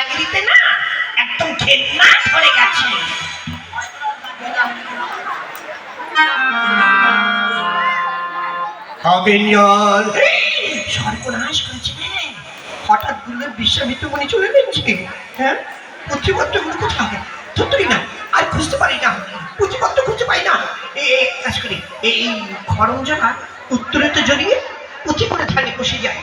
দাদাগিরিতে না একদম ঘেন্না ধরে গেছে। সর্বনাশ করেছে রে, হঠাৎ গুলোর বিশ্বামিত্র মনে চলে গেছে। হ্যাঁ, পুঁথিপত্রগুলো কোথায়? ধরতেই না, আর খুঁজতে পারি না, পুঁথিপত্র খুঁজে পাই না। কাজ করি, এই খরম জায়গা উত্তরেতে জড়িয়ে পুঁথি করে ধানে বসে যায়।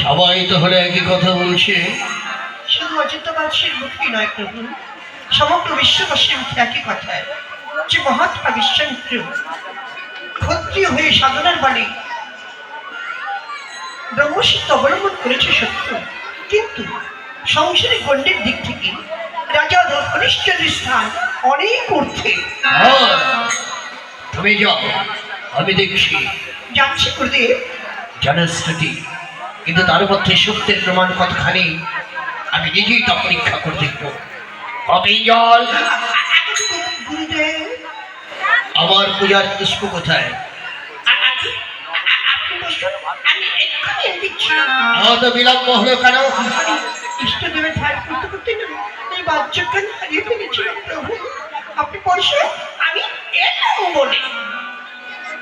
সবাই তাহলে একই কথা বলছে। শুধু অজিতবাসীর মুখে নয় প্রভু, সমগ্র বিশ্ববাসীর মুখে একই কথায় যে মহাত্মা বিশ্বামিত্র ক্ষত্রিয় হয়ে সাধনার বাণী ব্রহ্মসূত্র অবলম্বন করেছে সত্য, কিন্তু সংসারিক গণ্ডের দিক থেকে রাজা হরিশ্চন্দ্রের স্থান অনেক ঊর্ধ্বে। তুমি যাও, আমি দেখছি। যাচ্ছি গুরুদেব। জনশ্রুতি, কিন্তু তার মধ্যে সত্যের প্রমাণ কতখানি আমি নিজেই তা পরীক্ষা করে দেখব। কপিঞ্জল, গুরুদেব আমার পূজার পুষ্প কোথায়? অত বিলম্ব হলো কেন? ইষ্টদেবের ধ্যান করতে করতে এই বাহ্যজ্ঞান হারিয়ে ফেলেছিলাম প্রভু। আপনি বসে, আমি এলাম বলে।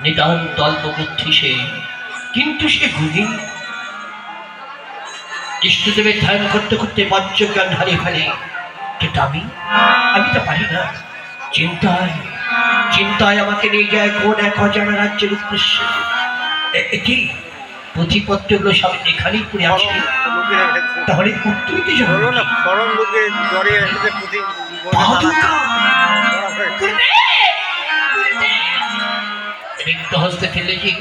নিতান্ত অল্প বুদ্ধি সে, কিন্তু সে গুণী। ইষ্টদেবের ধ্যান করতে করতে বাহ্যজ্ঞান হারিয়ে ফেলে, কিন্তু আমি তো পারি না। চিন্তায় চিন্তায় আমাকে নিয়ে যায় কোন এক অজানা রাজ্যের উদ্দেশ্যে। কি পুঁথিপত্রগুলো সব এখানেই পড়ে আছে, তাহলে উত্তরিতে যাবো না। রিক্ত হস্তে ফেলে কি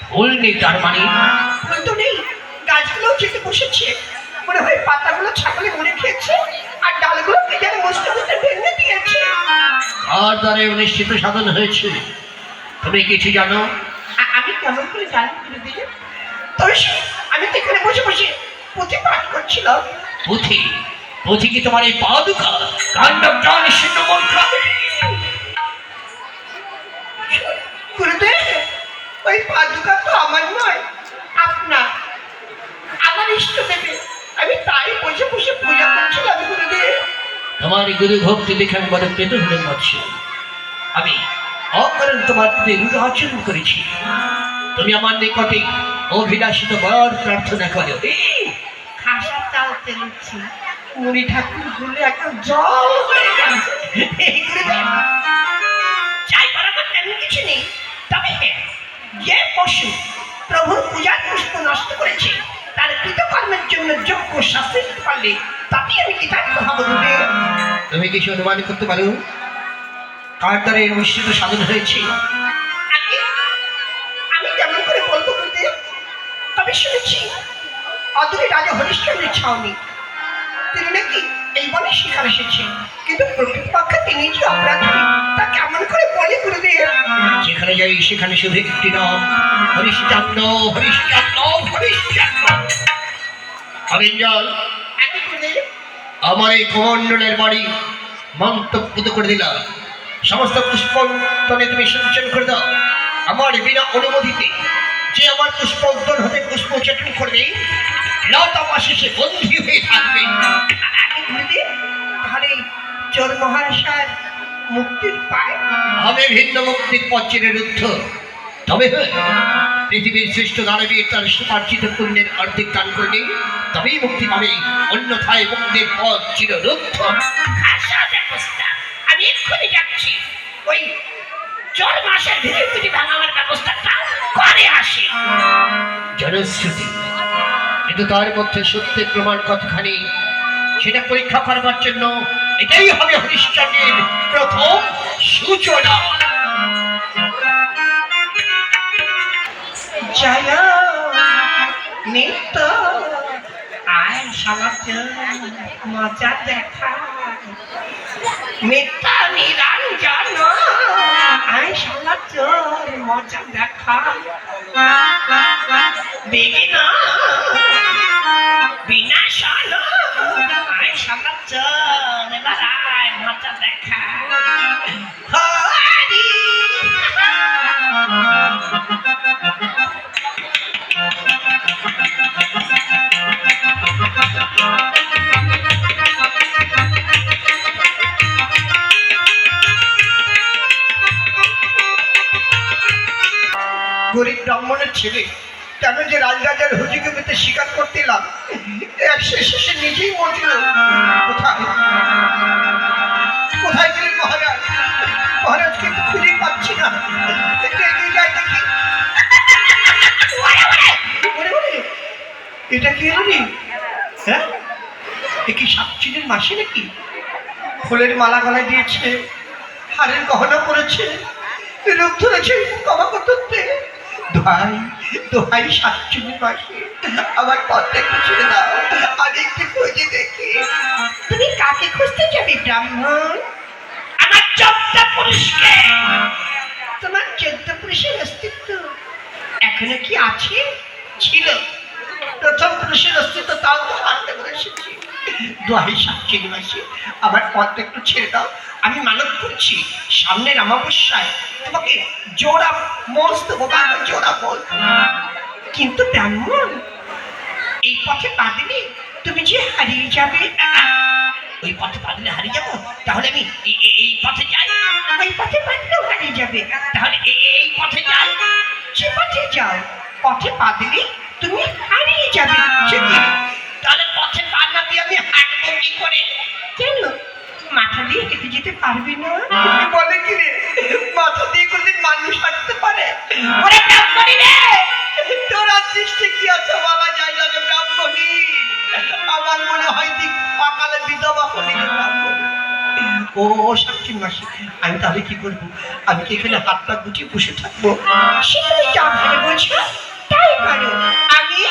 ফুল নেই? তার মানে ফুল তো নেই, গাছগুলো যেতে বসেছে, মনে হয় পাতাগুলো ছাগলে মরে খেয়েছে আর ডালগুলো যেন মস্ত মস্ত ভেঙে দিয়েছে। আর দ্বারা নিশ্চিত সাধন হয়েছে। তুমি কিছু জানো? আমি কেমন করে জানি গুরুদেব? তবে আমি তো এখানে বসে বসে পুঁথি পাঠ করছিলাম। পুঁথি? পুঁথি কি তোমার এই পাদুকা? কাণ্ডব জান শূন্য মূর্খ। গুরুদেব, ওই পাদুকা তো আমার নয়, আপনার, আমার ইষ্ট দেবে। আমি তাই বসে বসে পূজা করছিলাম গুরুদেব। তোমার গুরু ভক্তি দেখে আমি বড় পেট হলেন মারছি। আমি অকারণ তোমার রূঢ় আচরণ করেছি। তুমি আমার নিকটে অভিলাষিত বর প্রার্থনা করো। খাসা চাল তেলুচ্ছি, মুড়ি ঠাকুর গুলে একটা জল হয়ে গেছে। এই গুরুদেব, চাই বরাবর তেমন কিছু নেই, তবে যে পশু প্রভুর পূজার পুষ্প নষ্ট করেছে তার কৃতকর্মের জন্য যোগ্য শাস্তি দিতে পারলে তাতে আমি কৃতার্থ হব গুরুদেব। তুমি কিছু অনুমান করতে পারো কার দ্বারা এই অনুষ্ঠিত সাধন হয়েছে? আমি কেমন করে বলবো গুরুদেব? তবে শুনেছি অদূরে রাজা হরিশ্চন্দ্রের ছাউনি, তিনি নাকি এই বনে শিকার এসেছেন, কিন্তু প্রকৃতপক্ষে তিনি যে অপরাধী তা কেমন করে বলে গুরুদেব? যেখানে যাই সেখানে শুধু একটি নাম, হরিশ্চন্দ্র, হরিশ্চন্দ্র, হরিশ্চন্দ্র। অবিঞ্জল, আমার এই কমণ্ডলের বাড়ি মন্তব্য করে দিলাম। সমস্ত পুষ্পন্তনে তুমি সঞ্চয় করে দাও। আমার বিনা অনুমতিতে যে আমার পুষ্পন্তন হতে পুষ্প উচ্চাটন করবে, লতা পাশে সে বন্দী হয়ে থাকবে। তাহলে চোর মহাশয় মুক্তির পায়? আমি ভিন্ন মুক্তির পথের রুদ্ধ। তবে পৃথিবীর শ্রেষ্ঠ দানবীর তার সুপার্জিত পুণ্যের অর্ধেক দান করলে তবেই মুক্তি পাবে, অন্যথায় মুক্তির পথ চিররুদ্ধ। আমি এক্ষুনি যাচ্ছি, ওই চোর মাসের ভিড়ে পিটি ভাঙাবার ব্যবস্থাটা করে আসি। জনশ্রুতি, কিন্তু তার মধ্যে সত্যের প্রমাণ কতখানি সেটা পরীক্ষা করবার জন্য এটাই হবে হরিশ্চন্দ্রের প্রথম সূচনা। জয় নিত্য আয় সমাচার মজা দেখা, মিথ্যা নিরঞ্জন আয় সমাচার মজা দেখা, বিঘ্ন বিনাশন আয় সমাচার এবার ছেলে কেন যে রাজরাজার হুজুকে পেতে স্বীকার করতে এলাম, শেষে নিজেই মরছিল। কোথায় কোথায় গেলেন মহারাজ? মহারাজকে তো খুঁজেই পাচ্ছি না। একটু এগিয়ে যাই দেখি। ওরে ওরে, এটা কি হলো রে? হ্যাঁ, এ কি সাতচিনের মাসি নাকি? ফুলের মালা গলায় দিয়েছে, হারের গহনা পরেছে, রূপ ধরেছে কমা করতে। দোহাই দোহাই সাতচিনের মাসি, আমার পথটা একটু ছেড়ে দাও, আমি একটু খুঁজে দেখি। তুমি কাকে খুঁজতে যাবে ব্রাহ্মণ? আমার 14 পুরুষকে। তোমার 14 পুরুষের অস্তিত্ব এখনো কি আছে? ছিল। প্রথম পুরুষের অস্তিত্ব তাও তো হারতে করে এসেছি। দোহাই সাতচিন মাসি, আমার পথটা একটু ছেড়ে দাও। আমি মানত করছি সামনের অমাবস্যায় তোমাকে জোড়া মোষ দেবো, জোড়া মোষ। কিন্তু ব্রাহ্মণ, এই পথে পা দিলে তুমি যে হারিয়ে যাবে। ওই পথে পা দিলে হারিয়ে যাবো? তাহলে আমি এই পথে যাই। ওই পথে পা দিলেও হারিয়ে যাবে, তাহলে এই পথে যাই। যে পথে যাও, পথে পা দিলে তুমি হারিয়ে যাবে। সে কি? তাহলে পথে পা না দিয়ে আমি হাঁটবো কি করে? কেন মাথা দিয়ে হেঁটে যেতে পারবি না? বলে কি রে, মাথা দিয়ে কোনদিন মানুষ হাঁটতে পারে? ওরে ব্রাহ্মণী রে, তোর দৃষ্টি কি আছে বলা যায় না রে ব্রাহ্মণী। আমার মনে হয় তুই অকালে বিধবা হলি রে ব্রাহ্মণী। ও সাতচিন মাসি, আমি তাহলে কি করবো? আমি কি এখানে হাত পা গুটিয়ে বসে থাকবো? সে তুমি যা ভালো বলছো তাই করো। আমি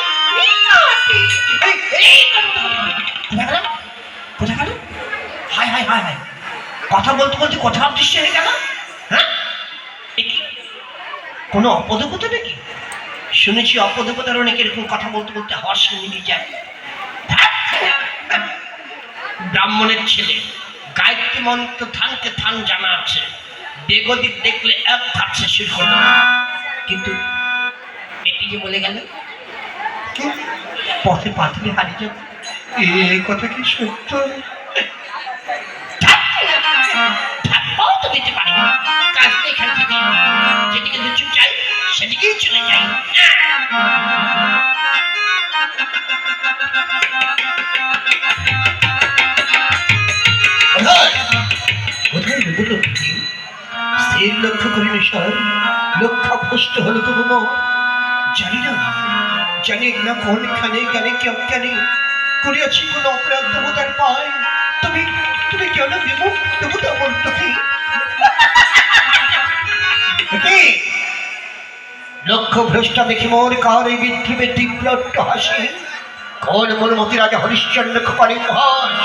কোথা গেল? হায় হায় হায় হায়, কথা বলতে বলতে কথা অদৃশ্য হয়ে গেল। হ্যাঁ, কোনো অপদেবতা নাকি? শুনেছি অপদেবতার অনেক এরকম কথা বলতে বলতে হর্ষ মিলিয়ে যায়। ব্রাহ্মণের ছেলে, গায়ত্রী মন্ত্র থানকে থান জানা আছে, বেগদিক দেখলে এক থাকছে শুরু করবে। কিন্তু এটি যে বলে গেল পথে পাথরে হারিয়ে যাবে, এই কথা কি সত্য? তো দিতে পারি কাজ তো এখান থেকে যেদিকে চুপ চাই সেদিকেই চলে যাই। স্ত্রীর লক্ষ্য করিনি সব, লক্ষ্য ভ্রষ্ট হলো তবু মন। জানি না, জানি না কোনখানে জ্ঞানে কি অজ্ঞানে করিয়াছি কোন অপরাধ দেবতার পায়। তুমি তুমি কেন বিমুখ দেবতা মন্ত্রী? লক্ষ্য ভ্রষ্ট দেখি মোর কার এই বিদ্রুপে তীব্র হাসি। কোন মনমতি রাজা হরিশ্চন্দ্র কপালে হাস।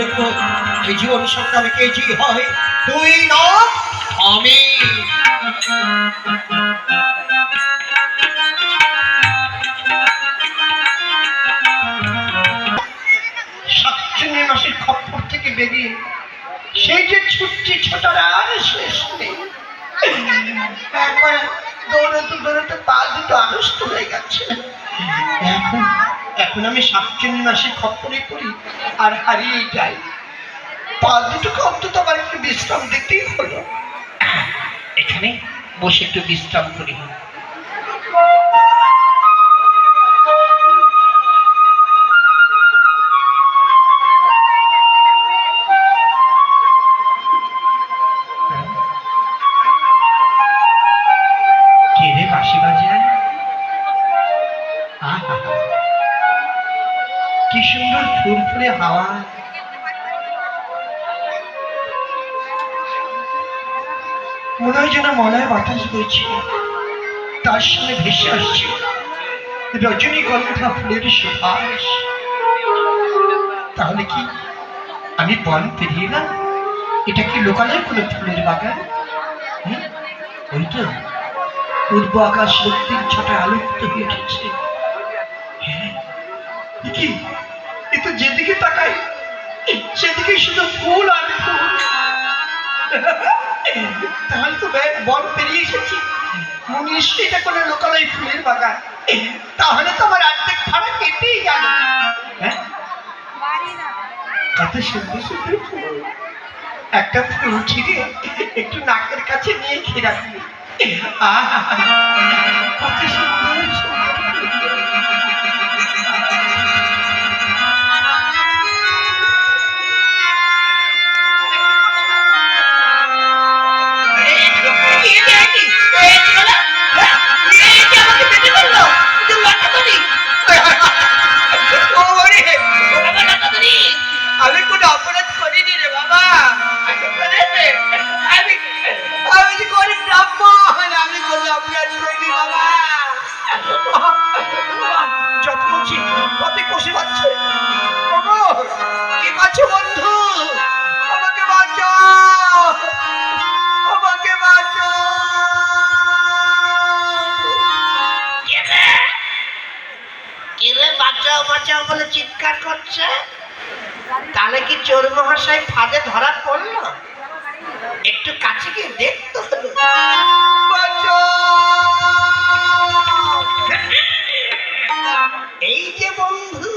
দেখবো এই জীবন সংগ্রামে কে জি হয়, তুই না আমি। সাতচিনের মাসের খপ্পর থেকে বেরিয়ে সেই যে ছুটছি ছোটার আর শেষ নেই। একবার দৌড়তে দৌড়তে পা দুটো আড়ষ্ট হয়ে গেছে। এখন এখন আমি সাতচিনের মাসের খপ্পরে পড়ি আর হারিয়ে যাই। পা দুটোকে অন্তত আবার একটু বিশ্রাম দিতেই হলো। এখানে বসে একটু বিশ্রাম করি। কে রে বাঁশি বাজায়? কি সুন্দর ফুল ফুলে হাওয়া, মনে হয় যেন মলয় বাতাস বইছে, তার সঙ্গে ভেসে আসছে রজনীগন্ধা ফুলের সুবাস। তাহলে কি আমি বন পেরিয়ে না? এটা কি লোকালয় কোনো ফুলের বাগান? ওই তো পূর্ব আকাশ রক্তিম ছটা আলোকিত হয়ে উঠেছে। হ্যাঁ, কি এ তো যেদিকে তাকাই সেদিকে শুধু ফুল আর ফুল। তাহলে তো বন পেরিয়ে এসেছি, নিশ্চয়ই এটা কোনো লোকালয় ফুলের বাগান। তাহলে তো আমার অর্ধেক ভাড়া কেটেই গেল। হ্যাঁ, কত সুন্দর সুন্দর ফুল। একটা ফুল ছিঁড়ে একটু নাকের কাছে নিয়ে খেয়ে রাখবি। কত সুন্দর সুন্দর। আমি কোনো অপরাধ করিনি রে বাবা। আমি গরিব ব্রাহ্মণ, আমি কোনো অপরাধ করিনি বাবা। যত বলছি ততই কষে পাচ্ছে। কি করছো বন্ধু? আমাকে বাঁচাও, আমাকে বাঁচাও। কিরে বাঁচাও বাঁচাও বলে চিৎকার করছে? তাহলে কি চোর মহাশয় ফাঁদে ধরা পড়লো? একটু কাছে গিয়ে দেখতে হলো। এই যে বন্ধু,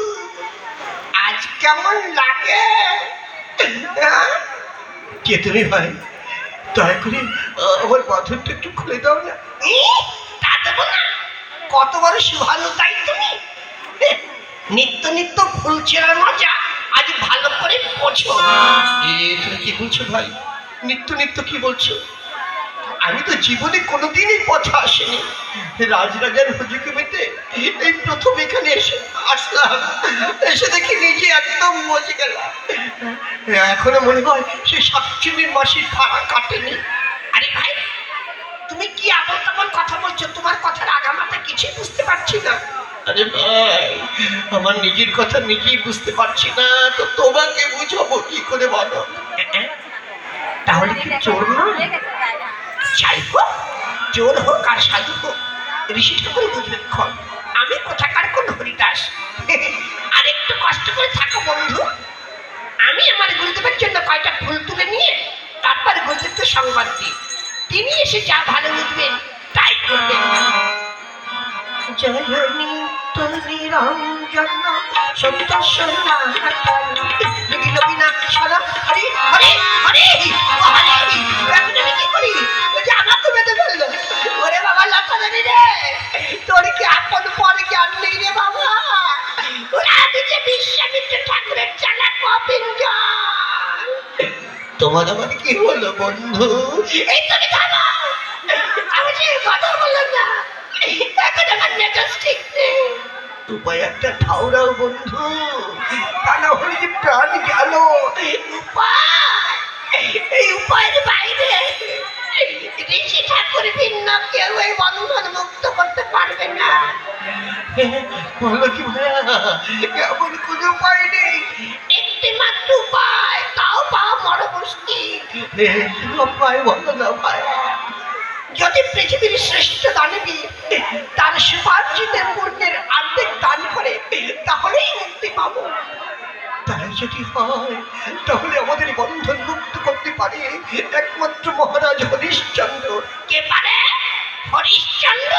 আজ কেমন লাগে? কে তুমি ভাই? দয়া করে আমার বাঁধনটা একটু খুলে দাও না। তা দেবো না? কত বড় শুভানু তাই তুমি? নিত্য নিত্য ফুল ছেঁড়ার মজা আজ ভালো করে বোঝো। তুমি কি বলছো ভাই? নিত্য নিত্য কি বলছো? আমি তো জীবনে কোনোদিনই পথে আসিনি। রাজরাজার হুজুগিতে এই প্রথম এখানে আসলাম, এসে দেখি নিজে একদম মজে গেলাম। এখনো মনে হয় সে শাকচুনির মাসির ভাড়া কাটেনি। আরে ভাই, তুমি কি আবল তাবল কথা বলছো? তোমার কথার আগামাথা কিছুই বুঝতে পারছি না। আরে ভাই, আমার নিজের কথা নিজেই বুঝতে পারছি না, তো তোমাকে বুঝাবো কি করে বলো? তাহলে কি চোর না? যাই হোক, চোর হোক আর সাধু হোক, ঋষি ঠাকুর বুঝবে। আমি কোথাকার কোন হরিদাস? আর একটু কষ্ট করে থাকো বন্ধু, আমি আমার গুরুদেবের জন্য কয়টা ফুল তুলে নিয়ে তারপর গুরুদেবকে সংবাদ দিই। তিনি এসে যা ভালো বুঝবেন তাই করবেন। জয়নী তুমি রঞ্জন সত্য সোনা লবিনা সোনা হরি হরি হরি হরি। এখন আমি কি করি? ওই যে আমার তো বেঁধে ফেললো। ওরে বাবা লতা জানি রে, তোর কি আপন পরে জ্ঞান নেই রে বাবা? ওরা আমি যে বিশ্বামিত্র ঠাকুরের চালা কপিঞ্জন। তোমার আবার কি হলো বন্ধু? এই তুমি থামো, আমি যে কথা বললাম না, এখন আমার মেজাজ ঠিক নেই। উপায় একটা ঠাউরাও বন্ধু, তা না হলে যে প্রাণ গেল। উপায়? এই উপায়ের বাইরে ঋষি ঠাকুর ভিন্ন কেউ এই বন্ধন মুক্ত করতে পারবে না। বলো কি ভাইয়া, এমন কোন উপায় নেই? একটি মাত্র উপায়, তাও পাওয়া বড় মুশকিল। উপায় বলো না ভাইয়া। যদি পৃথিবীর শ্রেষ্ঠ দানবী তার সুপার্জিত পূর্ণের অর্ধেক দান করে, তাহলেই মুক্তি পাবো। তাই যদি হয়, তাহলে আমাদের বন্ধন মুক্ত করতে পারে একমাত্র মহারাজ হরিশ্চন্দ্র। কে পারে? হরিশ্চন্দ্র?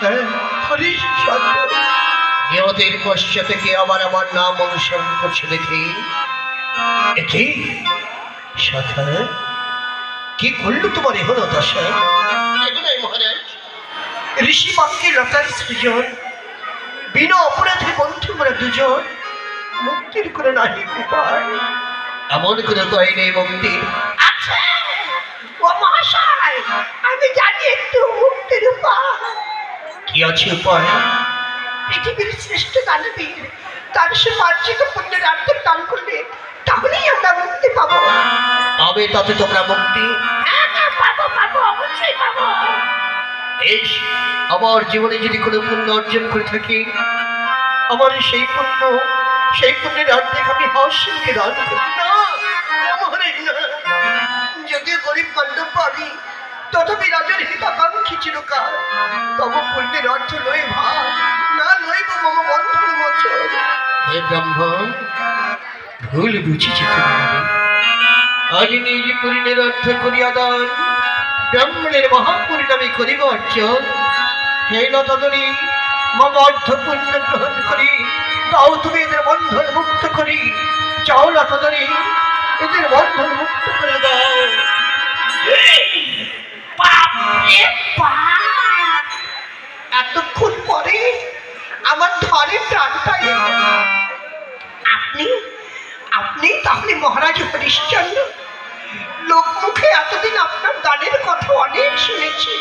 হ্যাঁ, হরিশ্চন্দ্র। দেবতের পশ্চ থেকে আবার আমার নাম অনুসরণ করছে দেখি। একে সখা, কি করলো তোমার এ হলো দশা? মহারাজ, ঋষি বাক্যে লতার সৃজন, বিনা অপরাধে বন্ধু মোরা দুজন, মুক্তির করে নাহি উপায়। এমন করে উপায় নেই মুক্তির? আচ্ছা ও মহাশয়, আমি জানি একটু মুক্তির উপায়। কি আছে উপায়? পৃথিবীর শ্রেষ্ঠ দানবীর তার সে বাহ্যিক পুণ্যের অর্ধেক দান করলে তাহলেই আমরা মুক্তি পাবো। তবে তাতে তোমরা মুক্তি হ্যাঁ হ্যাঁ, পাবো পাবো, অবশ্যই পাবো। এই আমার জীবনে যদি কোনো পুণ্য অর্জন করে থাকি, আমার সেই পুণ্যের অর্ধেক আমি হাস্যকে দান করি। না, আমার এই না। যদিও গরিব পাণ্ডব পাবি, তথাপি রাজার হিতাকাঙ্ক্ষী চিরকাল তব পুণ্যের অর্থ লয়ে ভাব, না লইব মম বন্ধন বছর। হে ব্রহ্ম, ভুল বুঝেছি তোমারে। আজ নিজ পুণ্যের অর্থ করিয়া দান, ব্রাহ্মণের মহাপরিণামী করিব অর্জন। হে লতাদনী, মম অর্ধ পুণ্য গ্রহণ করি, তাও তুমি এদের বন্ধন মুক্ত করি। চাও লতাদনী, এদের বন্ধন মুক্ত করে দাও। বাপরে বাপ! এতক্ষণ পরে আমার ধরে প্রাণটা এলো। আপনি আপনি তাহলে মহারাজ হরিশ্চন্দ্র? লোকমুখে এতদিন আপনার দানের কথা অনেক শুনেছি,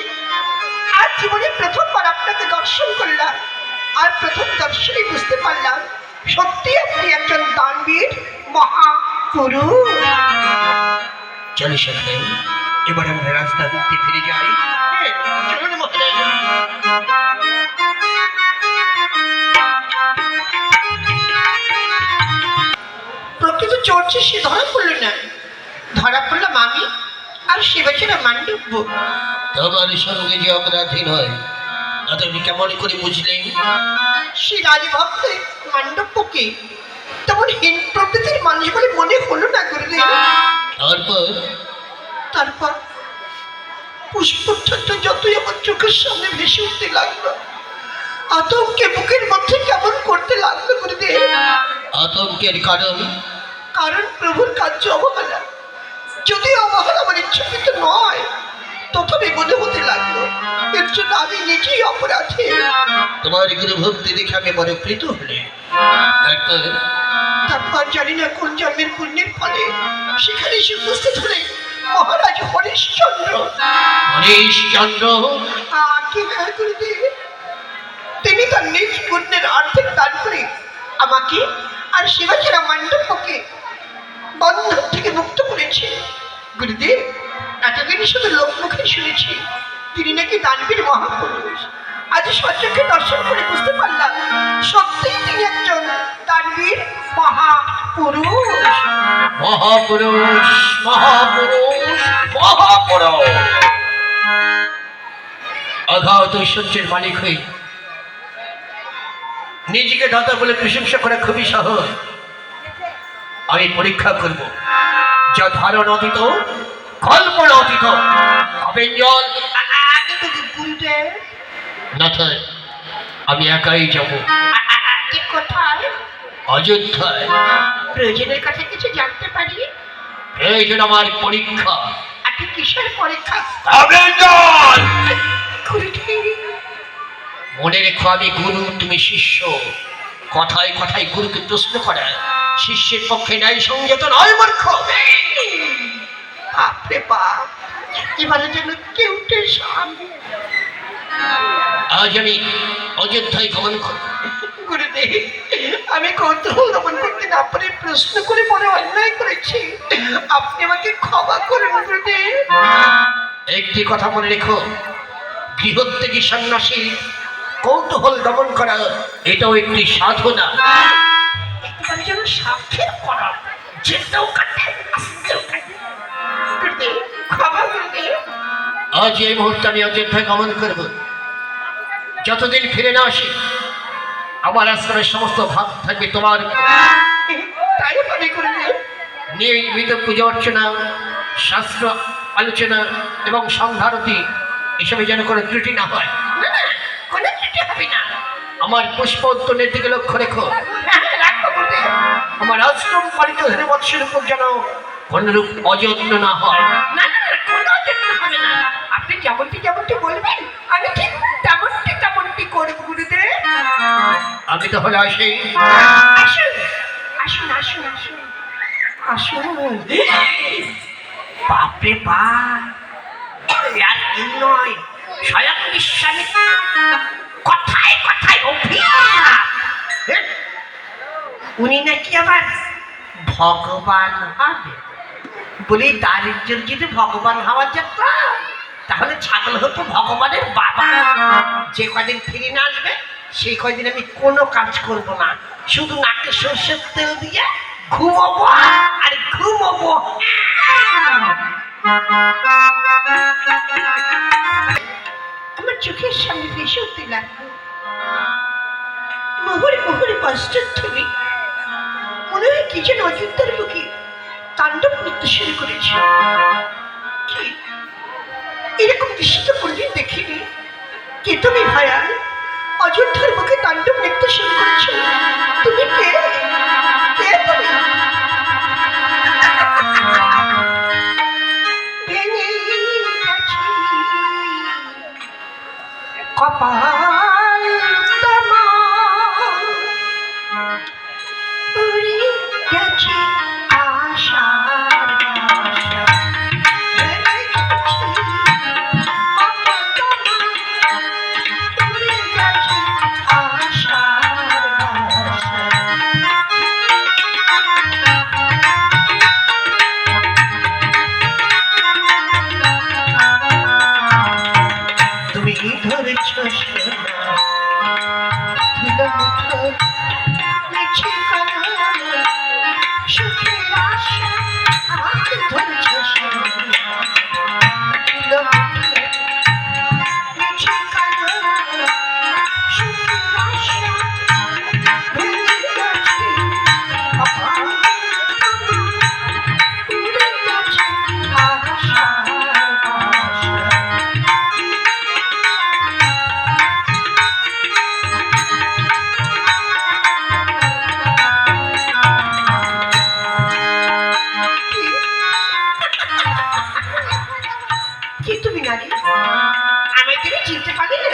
আজ জীবনে প্রথমবার আপনাকে দর্শন করলাম। আর প্রথম দর্শনে বুঝতে পারলাম সত্যি আপনি একজন দানবীর মহাপুরুষ। চলো সখী, এবার আমরা রাজধানীতে ফিরে যাই। চলুন মহারাজ। প্রকৃত চর্চে সে ধরা পড়লো না, ধরা পড়লাম আমি আর সে বেচারা মান্ডব্য। তোমার সঙ্গে যে অপরাধী নয়, তা তুমি কেমন করে বুঝলেন? সে রাজভক্ত মান্ডব্যকে তেমন হীন প্রকৃতির মানুষ বলে মনে হলো না গুরুদেব। তারপর পুষ্পটা যতই আমার চোখের সামনে ভেসে উঠতে লাগলো, আতঙ্কে বুকের মধ্যে কেমন করতে লাগলো গুরুদেব। আতঙ্কের কারণ? কারণ প্রভুর কার্য অবহেলা। যদিও অবহেলা আমার ইচ্ছাকৃত নয়, তথাপি মনে হতে লাগলো এর জন্য আমি নিজেই অপরাধী। তোমার গুরু ভক্তি দেখে আমি বড় প্রীত হলে। তারপর জানি না কোন জন্মের পুণ্যের ফলে সেখানে এসে উপস্থিত হলেন মহারাজ হরিশ্চন্দ্র। হরিশ্চন্দ্র? কি হ্যাঁ গুরুদেব, তিনি তার নিজ পুণ্যের অর্ধেক দান করে আমাকে আর শিবাচেরা মান্ডব্যকে বন্ধন থেকে মুক্ত করেছে। গুরুদেব, এতদিনই শুধু লোকমুখে শুনেছি তিনি নাকি দানবীর মহাপুরুষ। আজ সচক্ষে দর্শন করে বুঝতে পারলাম সত্যিই তিনি একজন দানবীর মহাপুরুষ। মহাপুরুষ, মহাপুরুষ, মহাপুরুষ। অগাধ ঐশ্বর্যের মালিক হয়ে নিজেকে দাতা বলে প্রশংসা করা খুবই সহজ। আমি পরীক্ষা করব যা ধারণ অতীত, কল্পনা অতীত। জল গুরুদেব, না থাক, আমি একাই যাব। কোথায়? অযোধ্যায়। প্রয়োজনের কথা কিছু জানতে পারি? প্রয়োজন আমার পরীক্ষা। আপনি কিসের পরীক্ষা? গুরুদেব, মনে রেখো, আমি গুরু, তুমি শিষ্য। কথায় কথায় গুরুকে প্রশ্ন করা শিষ্যের পক্ষে ন্যায় সংযত নয় মূর্খ। বাপরে বাপ, এবারে যেন কেউটে সামনে। আজ আমি অযোধ্যায় গমন করব। গুরুদেব, আমি কৌতূহল দমন করতে না পারে প্রশ্ন করে বড় অন্যায় করেছি, আপনি আমাকে ক্ষমা করুন গুরুদেব। একটি কথা মনে রেখো, গৃহত্যাগী সন্ন্যাসী কৌতূহল দমন করা এটাও একটি সাধনা। একেবারে যেন সাক্ষের করা, যেটাও কাটে আসতেও কাটে। গুরুদেব, ক্ষমা গুরুদেব। আজ এই মুহূর্তে আমি অযোধ্যায় গমন করব। যতদিন ফিরে না আসি, আমার আশ্রমের সমস্ত ভাগ থাকবে তোমার। তাই মনে গুরুদেব। নিয়মিত পূজা অর্চনা, শাস্ত্র আলোচনা এবং সংধারতি, এসবে যেন কোনো ত্রুটি না হয়। না না, কোনো ত্রুটি হবে না। আমার পুষ্প উত্তনের দিকে লক্ষ্য রেখো। রাখবো গুরুদেব। আমার আশ্রম পালিত ধরে বৎসের উপর যেন কোনরূপ অযত্ন না হয়। না না না, কোনো অযত্ন হবে না। আপনি যেমনটি বলবেন আমি ঠিক তেমনটি করব গুরুদেব। আমি তাহলে আসি। আসুন আসুন আসুন আসুন আসুন। বাপরে বাপ, আর কি নয়, স্বয়ং বিশ্বামিত্র কথায় কথায় অভিশাপ। উনি নাকি আবার ভগবান হবে। বলি দারিদ্র্যের যদি ভগবান হওয়া যেত তাহলে ছাগল হতো ভগবানের বাবা। যে কদিন ফিরে না আসবে সেই কদিন আমি কোনো কাজ করব না, শুধু নাকে সর্ষের তেল দিয়ে ঘুমোবো আর ঘুমোবো। আমার চোখের সামনে ভেসে উঠতে লাগলো মোহরে মোহরে কষ্টের ছবি। মনে হয় কি যেন অযোধ্যার মুখে তাণ্ডব নৃত্য শুরু করেছে। কি এরকম দৃশ্য তো কোনদিন দেখিনি। কে তুমি ভায়া? অযোধ্যার মুখে তাণ্ডব নৃত্য শুরু করেছো। তুমি কে? কে তুমি? ভেঙে গেছে কপাল তোমার, উড়ে গেছে আশার আশা। ভেঙে গেছে কপাল তোমার, উড়ে গেছে আশার আশা। তুমি ধরেছ সোনা ধুলো মুঠো মিছে কথা, সুখের আশা আর ধরেছ সোনা ধুলো মুঠো মিছে কথা, সুখের আশা ভেঙে গেছে কপাল তোমার, উড়ে গেছে আশার আশা। কি তুমি নারী? আমায় তুমি চিনতে পারবে না,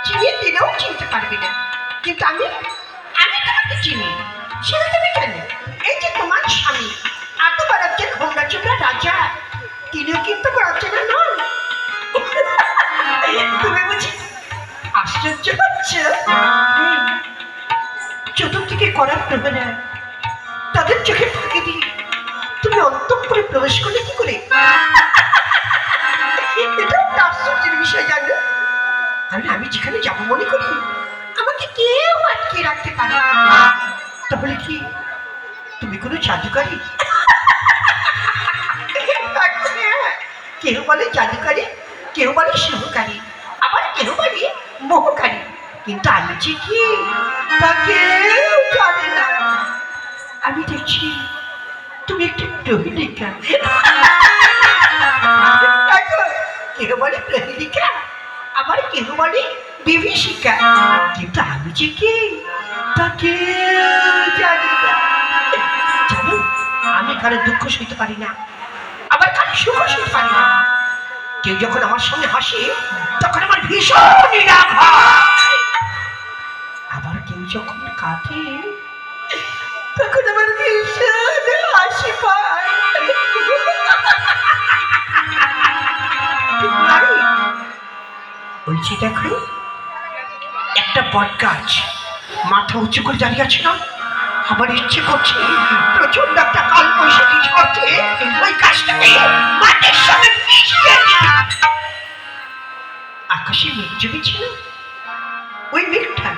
চিনিয়ে দিলেও চিনতে পারবে না, কিন্তু আমি আমি তোমাকে চিনি। সেটা তুমি জানো, এই যে তোমার স্বামী এত বড় যে ঘোমরা চোখা রাজা, তিনিও কিন্তু অচেনা নন। তুমি বুঝি আশ্চর্য হচ্ছে? চতুর্দিকে করা প্রহরা, তাদের চোখে ফাঁকি দিয়ে তুমি অন্তঃপুরে প্রবেশ করলে কি করে? এটা একটা আশ্চর্যের বিষয় জানো। কারণ আমি যেখানে যাবো মনে করি আমাকে কেউ আটকে রাখতে পারে না। তাহলে কি তুমি কোনো জাদুকারী? কেউ বলে জাদুকারী, কেউ বলে শুভকারী, আবার কেউ বলে মোহকারী, কিন্তু আমি যে কি তা কেউ জানে না। আমি দেখছি তুমি একটি প্রহেলিকা। কেউ বলে প্রহেলিকা, আবার কেউ বলে বিভীষিকা, কিন্তু আমি যে কি তা কেউ জানে না। জানো, আমি কারো দুঃখ সইতে পারি না, আবার কারো সুখ সইতে পারি না। কেউ যখন আমার সঙ্গে হাসে তখন আমার ভীষণ রাগ হয়, আবার কেউ যখন কাঁদে তখন আমার ভীষণ হাসি পায়। বলছি দেখো, একটা বট গাছ মাথা উঁচু করে দাঁড়িয়ে আছে না, আমার ইচ্ছে করছে প্রচন্ড একটা কাল বৈশাখী ঝড়ে ওই গাছটাকে মাটির সঙ্গে মিশিয়ে দিই। আকাশে মেঘ জমেছিল, ওই মেঘটা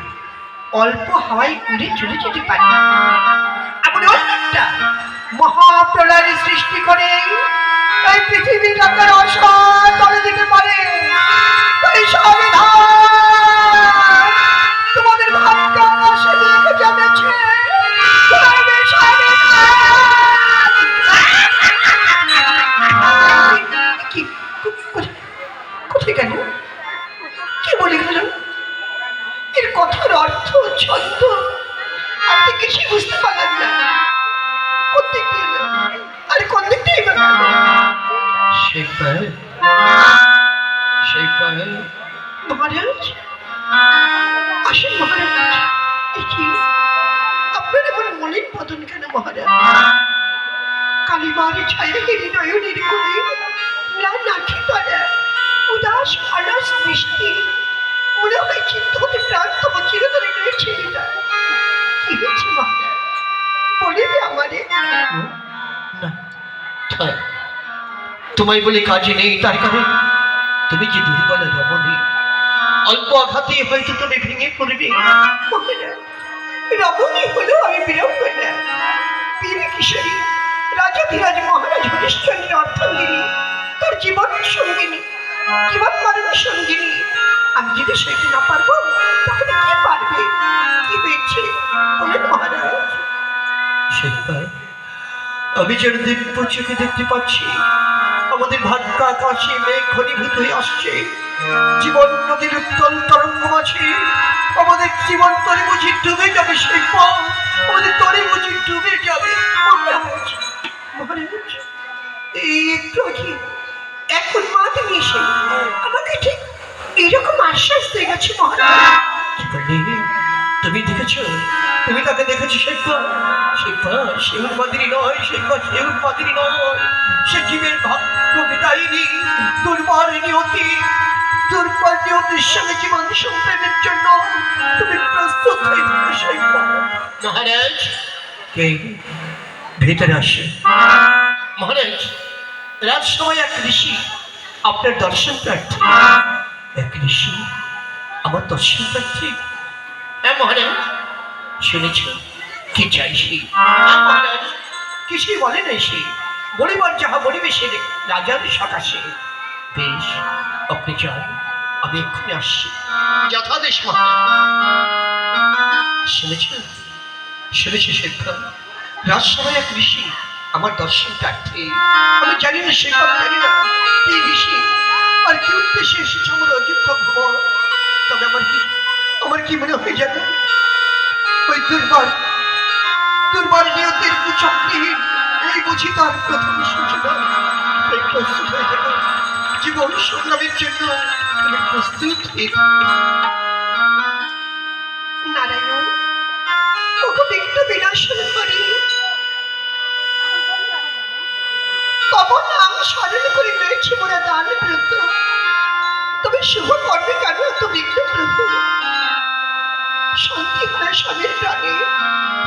অল্প হাওয়ায় উড়ে চলে যেতে পারে, এমন ওই মেঘটা মহাপ্রলয়ের সৃষ্টি করে এই পৃথিবীটাকে অসহায় তলে দিতে পারে। তাই সাবধান, তোমাদের ভাগ্য আকাশে মেঘ জমেছে। কোথায় গেল? কি বলে গেল? এর কথার অর্থ ছন্দ আপনি কিছু বুঝতে পারলেন না। কোন দিক দিয়ে গেল আর কোন দিক দিয়ে গেল? মহারাজ আসেন মহারাজ। আপনার এমন মনের বদন কেন মহারাজ? কালিমার ছায়া হেরি নয়নের করে না নাকি পড়া উদাস অলস দৃষ্টি, মনে হয় চিন্তা হতে প্রান্ত চিরতরে রয়েছে। কি হয়েছে মহারাজ? বলিবে আমারে? না থাক, তোমায় বলে কাজে নেই। তার কারণ তুমি যে দুর্বলা রমণী, অল্প আঘাতে হয়তো তুমি ভেঙে পড়বে। মহারাজ, রমণী হলো আমি বীরাঙ্গনা, বীর কিশোরী, রাজা ধীরাজ মহারাজ হরিশ্চন্দ্রের অর্থাঙ্গিনী, তার জীবনের সঙ্গিনী, জীবন মরণের সঙ্গিনী। আমি যদি সেটা না পারবো তাহলে কি পারবে? কি হয়েছে বলেন মহারাজ। সেবার আমি যেন দিব্য চোখে দেখতে পাচ্ছি আমাদের ভাগ্য আকাশে মেঘ ঘনীভূত হয়ে আসছে, জীবন নদীর উত্তল তরঙ্গ মাঝে আমাদের জীবন তরে বুঝি ডুবে যাবে। সেবার আমাদের তরে বুঝি ডুবে যাবে। মহারাজ, মহারাজ, এই একটু আগে এখন মাঠ এসে আমাকে ঠিক এইরকম আশ্বাস দিয়ে গেছে মহারাজ। কি বললি? তুমি দেখেছো? তুমি তাকে দেখেছো? শেখা শেখা সে উন্মাদিনী নয়, শেখা সে উন্মাদিনী নয়, সে জীবের ভাগ্য বিদায়িনী। দুর্বার নিয়তি, দুর্বার নিয়তির সঙ্গে জীবন সংগ্রামের জন্য তুমি প্রস্তুত হয়ে থাকো। শেখা মহারাজ, কে ভেতরে আসে। মহারাজ, রাজসময় এক ঋষি আপনার দর্শন প্রার্থী। এক ঋষি আমার দর্শন প্রার্থী? হ্যাঁ মহারাজ। শুনেছ কি চাইছি? হ্যাঁ মহারাজ, কিছুই বলে নাই সে। বলিবার যাহা বলিবে সে রাজার সকাশে। বেশ, আপনি যান, আমি এক্ষুনি আসছি। যথাদেশ মহারাজ। শুনেছ? শুনেছি শেখা, রাজসভায় এক ঋষি আমার দর্শন প্রার্থী। আমি জানি না শেখা, আমি জানি না কি ঋষি আর কি উদ্দেশ্যে এসেছে আমার অযোধ্যা ভবন। তবে আমার কি মনে হয় জানো, ওই দুর্বার নিয়তির কুচক্রি এই বুঝি তার প্রথম সূচনা। তাই প্রস্তুত হয়ে যাবো জীবন সংগ্রামের জন্য। তুমি প্রস্তুত হয়ে থাকো। নারায়ণ, ওকে বিঘ্ন বিনাশন করি, তব নাম স্মরণ করে রয়েছে মোরা দান ব্রত। তবে শুভ কর্মে কেন এত বিঘ্ন প্রভু? শান্তি হারা স্বামীর প্রাণে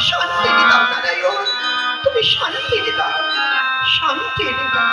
শান্তি নিদাও নারায়ণ, তুমি শান্তি নিদাও, শান্তি নিদাও।